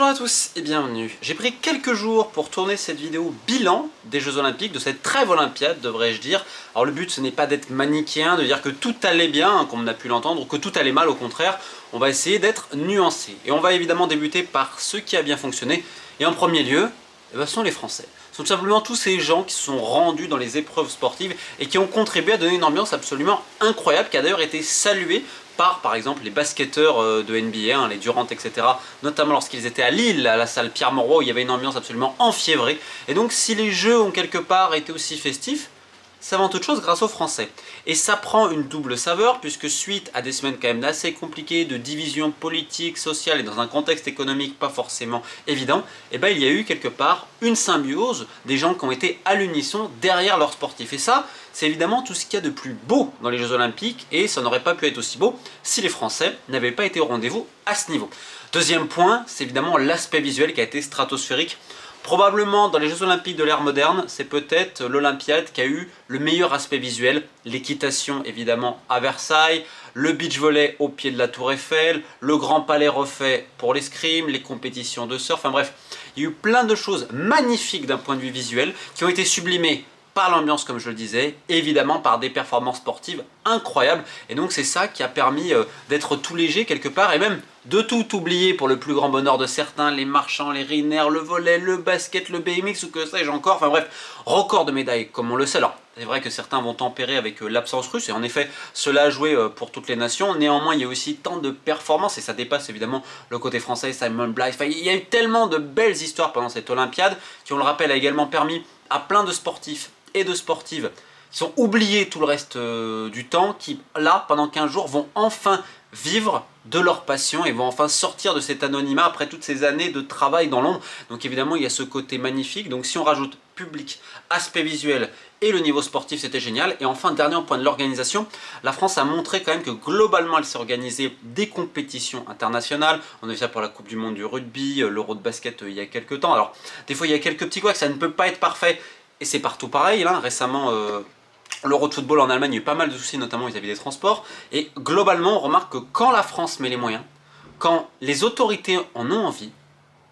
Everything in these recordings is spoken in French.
Bonjour à tous et bienvenue. J'ai pris quelques jours pour tourner cette vidéo bilan des Jeux Olympiques, de cette trêve olympiade devrais-je dire. Alors le but ce n'est pas d'être manichéen, de dire que tout allait bien, hein, comme on a pu l'entendre, ou que tout allait mal, au contraire. On va essayer d'être nuancé. Et on va évidemment débuter par ce qui a bien fonctionné. Et en premier lieu, ce sont les Français. Ce sont tout simplement tous ces gens qui se sont rendus dans les épreuves sportives et qui ont contribué à donner une ambiance absolument incroyable, qui a d'ailleurs été saluée par exemple les basketteurs de NBA, hein, les Durant, etc. Notamment lorsqu'ils étaient à Lille, à la salle Pierre-Mauroy, où il y avait une ambiance absolument enfiévrée. Et donc si les Jeux ont quelque part été aussi festifs, c'est avant toute chose grâce aux Français. Et ça prend une double saveur, puisque suite à des semaines quand même assez compliquées de division politique, sociale et dans un contexte économique pas forcément évident, eh ben, il y a eu quelque part une symbiose des gens qui ont été à l'unisson derrière leurs sportifs. Et ça, c'est évidemment tout ce qu'il y a de plus beau dans les Jeux Olympiques, et ça n'aurait pas pu être aussi beau si les Français n'avaient pas été au rendez-vous à ce niveau. Deuxième point, c'est évidemment l'aspect visuel qui a été stratosphérique. Probablement dans les Jeux Olympiques de l'ère moderne, c'est peut-être l'Olympiade qui a eu le meilleur aspect visuel. L'équitation évidemment à Versailles, le beach volley au pied de la Tour Eiffel, le Grand Palais refait pour l'escrime, les compétitions de surf, enfin bref. Il y a eu plein de choses magnifiques d'un point de vue visuel qui ont été sublimées par l'ambiance comme je le disais, évidemment par des performances sportives incroyables. Et donc c'est ça qui a permis d'être tout léger quelque part et même de tout oublier pour le plus grand bonheur de certains, les marchands, les riners, le volley, le basket, le BMX ou que sais-je encore. Enfin bref, record de médailles comme on le sait. Alors c'est vrai que certains vont tempérer avec l'absence russe et en effet cela a joué pour toutes les nations. Néanmoins il y a aussi tant de performances et ça dépasse évidemment le côté français, Simon Blythe. Enfin, il y a eu tellement de belles histoires pendant cette Olympiade qui, on le rappelle, a également permis à plein de sportifs et de sportives qui sont oubliés tout le reste du temps, qui là pendant 15 jours vont enfin vivre de leur passion et vont enfin sortir de cet anonymat après toutes ces années de travail dans l'ombre. Donc évidemment il y a ce côté magnifique. Donc si on rajoute public, aspect visuel et le niveau sportif, c'était génial. Et enfin, dernier point de l'organisation, la France a montré quand même que globalement elle s'est organisée des compétitions internationales. On a vu ça pour la Coupe du Monde du rugby, l'Euro de basket il y a quelques temps. Alors des fois il y a quelques petits couacs, ça ne peut pas être parfait. Et c'est partout pareil, là. Récemment, l'Euro de football en Allemagne, il y a eu pas mal de soucis, notamment vis-à-vis des transports. Et globalement, on remarque que quand la France met les moyens, quand les autorités en ont envie,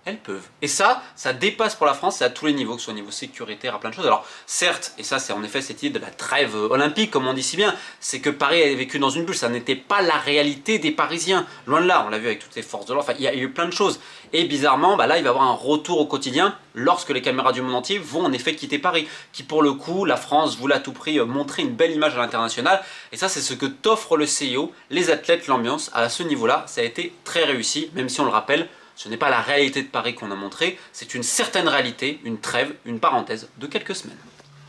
elles peuvent. Et ça dépasse pour la France, c'est à tous les niveaux, que ce soit au niveau sécuritaire, à plein de choses. Alors certes, et ça c'est en effet cette idée de la trêve olympique, comme on dit si bien, c'est que Paris a vécu dans une bulle, ça n'était pas la réalité des Parisiens. Loin de là, on l'a vu avec toutes ces forces de l'ordre, enfin il y a eu plein de choses. Et bizarrement, là il va y avoir un retour au quotidien lorsque les caméras du monde entier vont en effet quitter Paris. Qui pour le coup, la France voulait à tout prix montrer une belle image à l'international. Et ça c'est ce que t'offre le CIO, les athlètes, l'ambiance. À ce niveau-là, ça a été très réussi, même si on le rappelle, ce n'est pas la réalité de Paris qu'on a montré, c'est une certaine réalité, une trêve, une parenthèse de quelques semaines.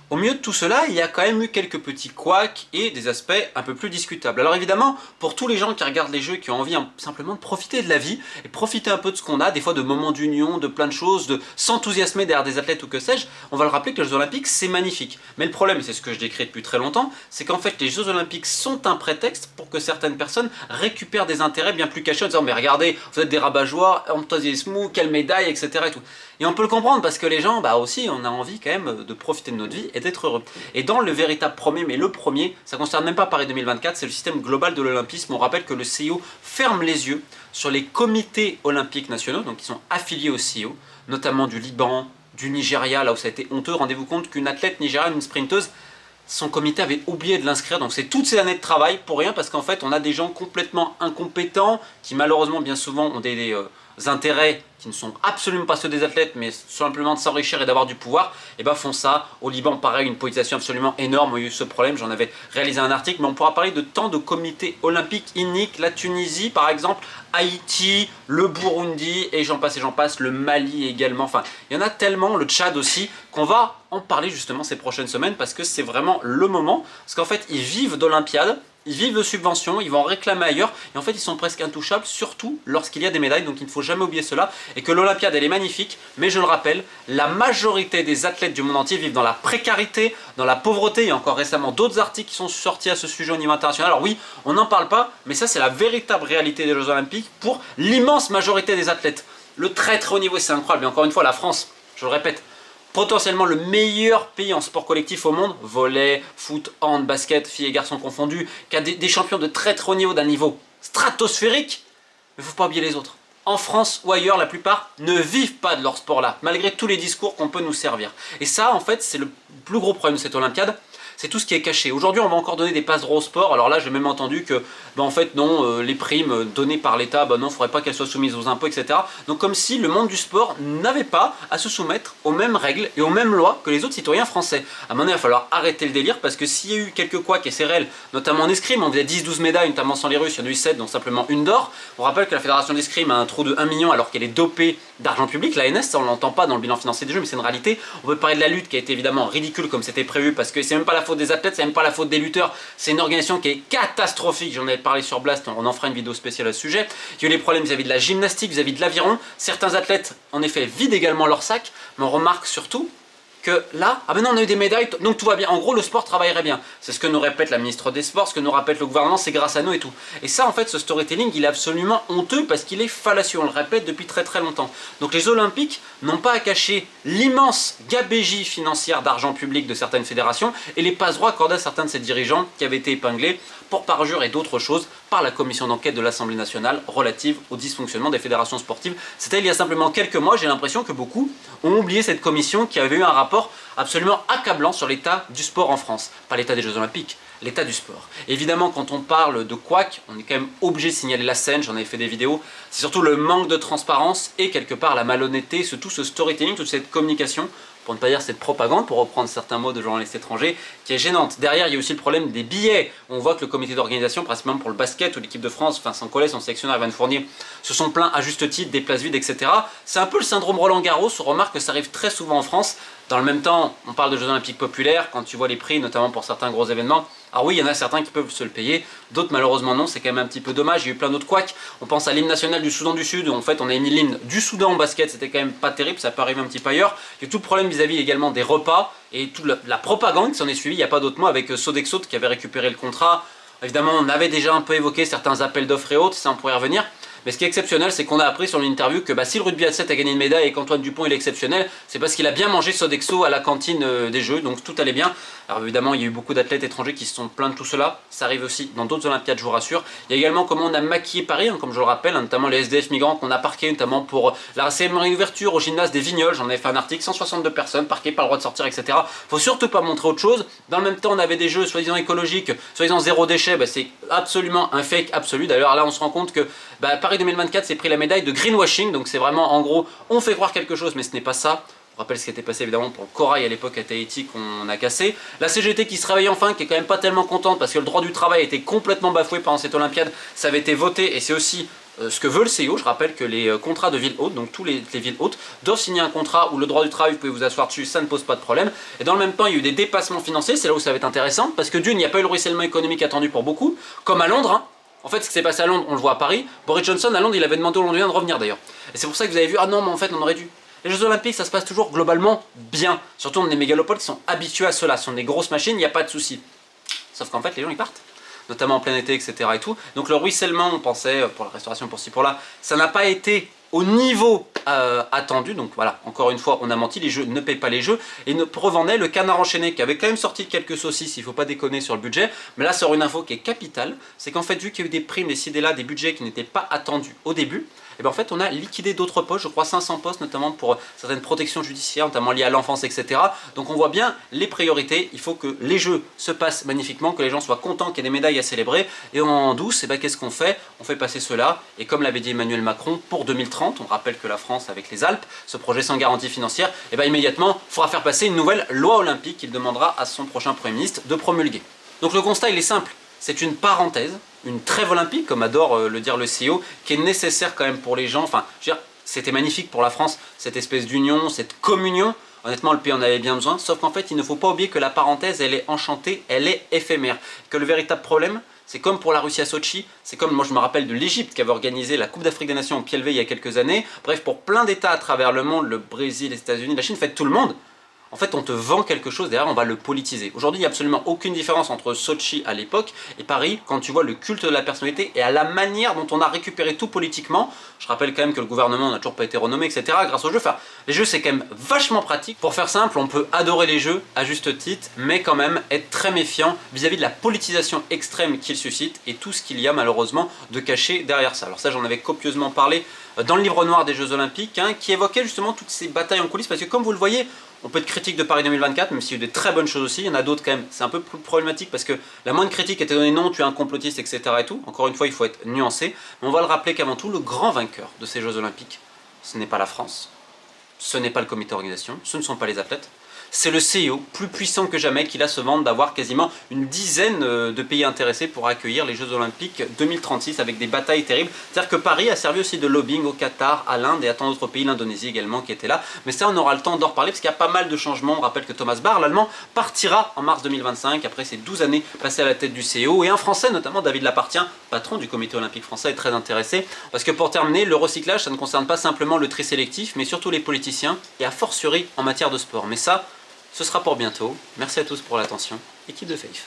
Au milieu de tout cela, il y a quand même eu quelques petits couacs et des aspects un peu plus discutables. Alors évidemment, pour tous les gens qui regardent les jeux et qui ont envie simplement de profiter de la vie et profiter un peu de ce qu'on a, des fois de moments d'union, de plein de choses, de s'enthousiasmer derrière des athlètes ou que sais-je, on va le rappeler que les Jeux Olympiques c'est magnifique. Mais le problème, et c'est ce que je décris depuis très longtemps, c'est qu'en fait les Jeux Olympiques sont un prétexte pour que certaines personnes récupèrent des intérêts bien plus cachés en disant mais regardez, vous êtes des rabat-joie, enthousiasme, quelle médaille, etc. Et tout. Et on peut le comprendre parce que les gens, aussi, on a envie quand même de profiter de notre vie et d'être heureux. Et dans le véritable premier, mais le premier, ça ne concerne même pas Paris 2024, c'est le système global de l'olympisme. On rappelle que le CIO ferme les yeux sur les comités olympiques nationaux, donc qui sont affiliés au CIO, notamment du Liban, du Nigeria, là où ça a été honteux. Rendez-vous compte qu'une athlète nigériane, une sprinteuse, son comité avait oublié de l'inscrire, donc c'est toutes ces années de travail pour rien, parce qu'en fait on a des gens complètement incompétents qui malheureusement bien souvent ont des intérêts qui ne sont absolument pas ceux des athlètes mais simplement de s'enrichir et d'avoir du pouvoir, et font ça. Au Liban pareil, une politisation absolument énorme, il y a eu ce problème, j'en avais réalisé un article, mais on pourra parler de tant de comités olympiques iniques, la Tunisie par exemple, Haïti, le Burundi et j'en passe, le Mali également, enfin il y en a tellement, le Tchad aussi, qu'on va en parler justement ces prochaines semaines parce que c'est vraiment le moment, parce qu'en fait ils vivent d'Olympiades, ils vivent de subventions, ils vont en réclamer ailleurs et en fait ils sont presque intouchables, surtout lorsqu'il y a des médailles, donc il ne faut jamais oublier cela et que l'Olympiade elle est magnifique, mais je le rappelle, la majorité des athlètes du monde entier vivent dans la précarité, dans la pauvreté. Il y a encore récemment d'autres articles qui sont sortis à ce sujet au niveau international. Alors oui, on n'en parle pas, mais ça c'est la véritable réalité des Jeux Olympiques pour l'immense majorité des athlètes. Le très très haut niveau, c'est incroyable, et encore une fois la France, je le répète, potentiellement le meilleur pays en sport collectif au monde, volley, foot, hand, basket, filles et garçons confondus, qui a des champions de très très haut niveau, d'un niveau stratosphérique, mais il ne faut pas oublier les autres. en France ou ailleurs, la plupart ne vivent pas de leur sport-là, malgré tous les discours qu'on peut nous servir. Et ça, en fait, c'est le plus gros problème de cette Olympiade, c'est tout ce qui est caché. Aujourd'hui, on va encore donner des passes droits au sport. Alors là, j'ai même entendu que, en fait, non, les primes données par l'État, non, il ne faudrait pas qu'elles soient soumises aux impôts, etc. Donc comme si le monde du sport n'avait pas à se soumettre aux mêmes règles et aux mêmes lois que les autres citoyens français. À un moment donné, il va falloir arrêter le délire, parce que s'il y a eu quelques couacs et CRL, notamment en escrime, on faisait 10-12 médailles, notamment sans les Russes, il y en a eu 7, dont simplement une d'or. On rappelle que la fédération d'escrime a un trou de 1 million alors qu'elle est dopée d'argent public. L'ANS, ça on l'entend pas dans le bilan financier des Jeux, mais c'est une réalité. On peut parler de la lutte qui a été évidemment ridicule comme c'était prévu, parce que c'est même pas la faute des athlètes, c'est même pas la faute des lutteurs, c'est une organisation qui est catastrophique. J'en avais parlé sur Blast, on en fera une vidéo spéciale à ce sujet. Il y a eu les problèmes vis-à-vis de la gymnastique, vis-à-vis de l'aviron. Certains athlètes en effet vident également leur sac, mais on remarque surtout que là, ah ben non, on a eu des médailles, donc tout va bien. En gros, le sport travaillerait bien. C'est ce que nous répète la ministre des Sports, ce que nous répète le gouvernement, c'est grâce à nous et tout. Et ça, en fait, ce storytelling, il est absolument honteux parce qu'il est fallacieux, on le répète depuis très très longtemps. Donc les Olympiques n'ont pas à cacher l'immense gabegie financière d'argent public de certaines fédérations et les passe-droits accordés à certains de ces dirigeants qui avaient été épinglés pour parjure et d'autres choses par la commission d'enquête de l'Assemblée nationale relative au dysfonctionnement des fédérations sportives. C'était il y a simplement quelques mois, j'ai l'impression que beaucoup ont oublié cette commission qui avait eu un rapport absolument accablant sur l'état du sport en France. Pas l'état des Jeux Olympiques, l'état du sport. Évidemment, quand on parle de couac, on est quand même obligé de signaler la scène, j'en avais fait des vidéos, c'est surtout le manque de transparence et quelque part la malhonnêteté, tout ce storytelling, toute cette communication, pour ne pas dire cette propagande, pour reprendre certains mots de journalistes étrangers, qui est gênante. Derrière, il y a aussi le problème des billets. On voit que le comité d'organisation, principalement pour le basket ou l'équipe de France, enfin son collègue, son sélectionneur Evan Fournier, se sont plaints à juste titre des places vides, etc. C'est un peu le syndrome Roland Garros, on remarque que ça arrive très souvent en France. Dans le même temps, on parle de Jeux Olympiques populaires, quand tu vois les prix, notamment pour certains gros événements. Alors oui, il y en a certains qui peuvent se le payer, d'autres malheureusement non, c'est quand même un petit peu dommage. Il y a eu plein d'autres couacs. On pense à l'hymne national du Soudan du Sud, où en fait on a mis l'hymne du Soudan en basket, c'était quand même pas terrible, ça peut arriver un petit peu ailleurs. Il y a tout le problème vis-à-vis également des repas et toute la propagande qui s'en est suivie, il n'y a pas d'autre mot, avec Sodexo qui avait récupéré le contrat. Évidemment, on avait déjà un peu évoqué certains appels d'offres et autres, ça on pourrait y revenir. Mais ce qui est exceptionnel, c'est qu'on a appris sur l'interview que si le rugby à 7 a gagné une médaille et qu'Antoine Dupont est exceptionnel, c'est parce qu'il a bien mangé Sodexo à la cantine des Jeux, donc tout allait bien. Alors évidemment, il y a eu beaucoup d'athlètes étrangers qui se sont plaints de tout cela, ça arrive aussi dans d'autres Olympiades, je vous rassure. Il y a également comment on a maquillé Paris, comme je le rappelle, notamment les SDF migrants qu'on a parqués, notamment pour la cérémonie d'ouverture au gymnase des Vignoles, j'en avais fait un article, 162 personnes parquées, pas le droit de sortir, etc. Faut surtout pas montrer autre chose. Dans le même temps, on avait des jeux soi-disant écologiques, soi-disant zéro déchet, c'est absolument un fake absolu. D'ailleurs là, on se rend compte que Paris 2024 s'est pris la médaille de greenwashing, donc c'est vraiment en gros, on fait croire quelque chose, mais ce n'est pas ça. On rappelle ce qui était passé évidemment pour le corail à l'époque à Tahiti qu'on a cassé. La CGT qui se réveille enfin, qui est quand même pas tellement contente parce que le droit du travail a été complètement bafoué pendant cette Olympiade. Ça avait été voté et c'est aussi ce que veut le CIO. Je rappelle que les contrats de ville haute, donc tous les villes hautes, doivent signer un contrat où le droit du travail, vous pouvez vous asseoir dessus, ça ne pose pas de problème. Et dans le même temps, il y a eu des dépassements financiers, c'est là où ça va être intéressant, parce que d'une, il n'y a pas eu le ruissellement économique attendu pour beaucoup, comme à Londres. En fait, ce qui s'est passé à Londres, on le voit à Paris. Boris Johnson, à Londres, il avait demandé aux Londoniens de revenir d'ailleurs. Et c'est pour ça que vous avez vu, ah non, mais en fait, on aurait dû. Les Jeux Olympiques, ça se passe toujours globalement bien. Surtout dans des mégalopoles qui sont habitués à cela. Ce sont des grosses machines, il n'y a pas de souci. Sauf qu'en fait, les gens, ils partent. Notamment en plein été, etc. et tout. Donc le ruissellement, on pensait, pour la restauration, pour ci, pour là, ça n'a pas été au niveau attendu. Donc voilà, encore une fois, on a menti, les jeux ne payent pas les jeux. Et ne revendait le Canard enchaîné, qui avait quand même sorti quelques saucisses, il ne faut pas déconner sur le budget. Mais là, sort une info qui est capitale, c'est qu'en fait, vu qu'il y a eu des primes, des ci, des là, des budgets qui n'étaient pas attendus au début, et bien en fait on a liquidé d'autres postes, je crois 500 postes notamment pour certaines protections judiciaires, notamment liées à l'enfance, etc. Donc on voit bien les priorités, il faut que les jeux se passent magnifiquement, que les gens soient contents qu'il y ait des médailles à célébrer, et en douce, et ben qu'est-ce qu'on fait? On fait passer cela, et comme l'avait dit Emmanuel Macron, pour 2030, on rappelle que la France avec les Alpes, ce projet sans garantie financière, et bien immédiatement il faudra faire passer une nouvelle loi olympique qu'il demandera à son prochain Premier ministre de promulguer. Donc le constat il est simple, c'est une parenthèse, une trêve olympique, comme adore le dire le CEO, qui est nécessaire quand même pour les gens. Enfin, je veux dire, c'était magnifique pour la France, cette espèce d'union, cette communion. Honnêtement, le pays en avait bien besoin, sauf qu'en fait, il ne faut pas oublier que la parenthèse, elle est enchantée, elle est éphémère. Que le véritable problème, c'est comme pour la Russie à Sochi, c'est comme, moi je me rappelle de l'Égypte qui avait organisé la Coupe d'Afrique des Nations au pied levé il y a quelques années. Bref, pour plein d'États à travers le monde, le Brésil, les États-Unis, la Chine, en fait tout le monde. En fait, on te vend quelque chose, derrière, on va le politiser. Aujourd'hui, il n'y a absolument aucune différence entre Sochi à l'époque et Paris, quand tu vois le culte de la personnalité et à la manière dont on a récupéré tout politiquement. Je rappelle quand même que le gouvernement n'a toujours pas été renommé, etc. grâce aux jeux. Enfin, les jeux, c'est quand même vachement pratique. Pour faire simple, on peut adorer les jeux à juste titre, mais quand même être très méfiant vis-à-vis de la politisation extrême qu'ils suscitent et tout ce qu'il y a malheureusement de caché derrière ça. Alors ça, j'en avais copieusement parlé dans le livre noir des Jeux Olympiques, hein, qui évoquait justement toutes ces batailles en coulisses, parce que comme vous le voyez, on peut être critique de Paris 2024, même s'il y a eu des très bonnes choses aussi, il y en a d'autres quand même, c'est un peu plus problématique parce que la moindre critique était donnée non, tu es un complotiste, etc. et tout. Encore une fois, il faut être nuancé, mais on va le rappeler qu'avant tout, le grand vainqueur de ces Jeux Olympiques, ce n'est pas la France, ce n'est pas le comité d'organisation, ce ne sont pas les athlètes, c'est le CIO, plus puissant que jamais, qui là se vante d'avoir quasiment une dizaine de pays intéressés pour accueillir les Jeux Olympiques 2036 avec des batailles terribles. C'est-à-dire que Paris a servi aussi de lobbying au Qatar, à l'Inde et à tant d'autres pays, l'Indonésie également qui était là. Mais ça, on aura le temps d'en reparler parce qu'il y a pas mal de changements. On rappelle que Thomas Bach, l'Allemand, partira en mars 2025 après ses 12 années passées à la tête du CIO. Et un Français, notamment David Lapartien, patron du comité olympique français, est très intéressé. Parce que pour terminer, le recyclage, ça ne concerne pas simplement le tri sélectif, mais surtout les politiciens et a fortiori en matière de sport. Mais ça, ce sera pour bientôt. Merci à tous pour l'attention. Équipe de Faith.